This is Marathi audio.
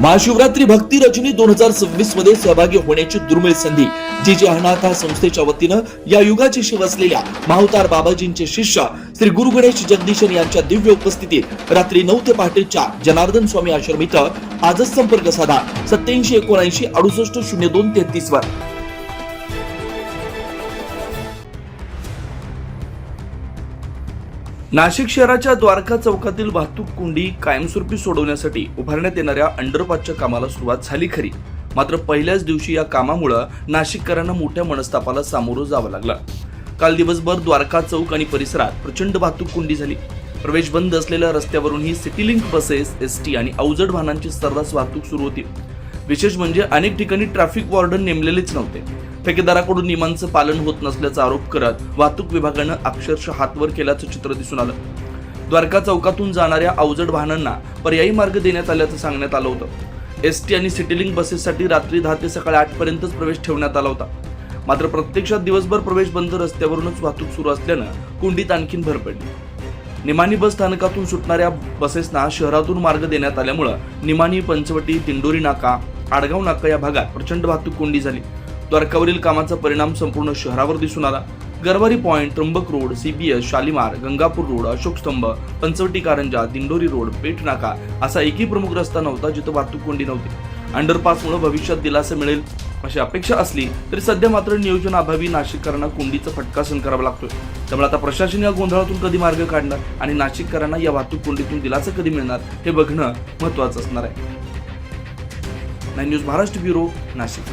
महाशिवरात्री भक्ती रजनी 2026 मध्ये सहभागी होण्याची दुर्मिळ संधी जे अनाथ संस्थेच्या वतीनं या युगाची शिव असलेल्या माहुतार बाबाजींचे शिष्य श्री गुरु गणेश जगदीशन यांच्या दिव्य उपस्थितीत रात्री 9 ते पहाटे 4 जनार्दन स्वामी आश्रम इथं आजच संपर्क साधा 8779680233 वर। नाशिक शहराच्या द्वारका चौकातील वाहतूक कोंडी कायमस्वरूपी सोडवण्यासाठी उभारण्यात येणाऱ्या अंडरपासच्या कामाला सुरुवात झाली खरी, मात्र पहिल्याच दिवशी या कामामुळे नाशिककरांना मोठ्या मनस्तापाला सामोरं जावं लागलं। काल दिवसभर द्वारका चौक आणि परिसरात प्रचंड वाहतूक कोंडी झाली। प्रवेश बंद असलेल्या रस्त्यावरूनही सिटीलिंक बसेस, एसटी आणि अवजड वाहनांची सर्रास वाहतूक सुरू होती। विशेष म्हणजे अनेक ठिकाणी ट्रॅफिक वॉर्डन नेमलेलेच नव्हते। ठेकेदाराकडून नियमांचं पालन होत नसल्याचा आरोप करत वाहतूक विभागानं अक्षरशः हातवर केल्याचं चित्र दिसून आलं। द्वारका चौकातून जाणाऱ्या अवजड वाहनांना पर्यायी मार्ग देण्यात आल्याचं सांगण्यात आलं होतं। एसटी आणि सिटीलिंक बसेससाठी रात्री 10 ते सकाळी 8 पर्यंतच प्रवेश ठेवण्यात आला होता। मात्र प्रत्यक्षात दिवसभर प्रवेश बंद रस्त्यावरूनच वाहतूक सुरू असल्यानं कोंडीत आणखीन भर पडली। निमाणी बस स्थानकातून सुटणाऱ्या बसेसना शहरातून मार्ग देण्यात आल्यामुळे निमाणी, पंचवटी, दिंडोरी नाका, आडगाव नाका या भागात प्रचंड वाहतूक कोंडी झाली। द्वारकावरील कामाचा परिणाम संपूर्ण शहरावर दिसून आला। Garware point, Trimbak road, CBS, Shalimar, Gangapur road, Ashok Stambh, Panchavati Karanja, Dindori road, Peth Naka असा एकही प्रमुख रस्ता नव्हता जिथे वाहतूक कोंडी नव्हती। अंडरपासमुळे भविष्यात दिलासा मिळेल अशी अपेक्षा असली तरी सध्या मात्र नियोजनाअभावी नाशिककरांना कोंडीचा फटका सहन करावा लागतोय। त्यामुळे आता प्रशासन या गोंधळातून कधी मार्ग काढणार आणि नाशिककरांना या वाहतूक कोंडीतून दिलासा कधी मिळणार हे बघणं महत्त्वाचं असणार आहे। 9 न्यूज महाराष्ट्र ब्युरो, नाशिक।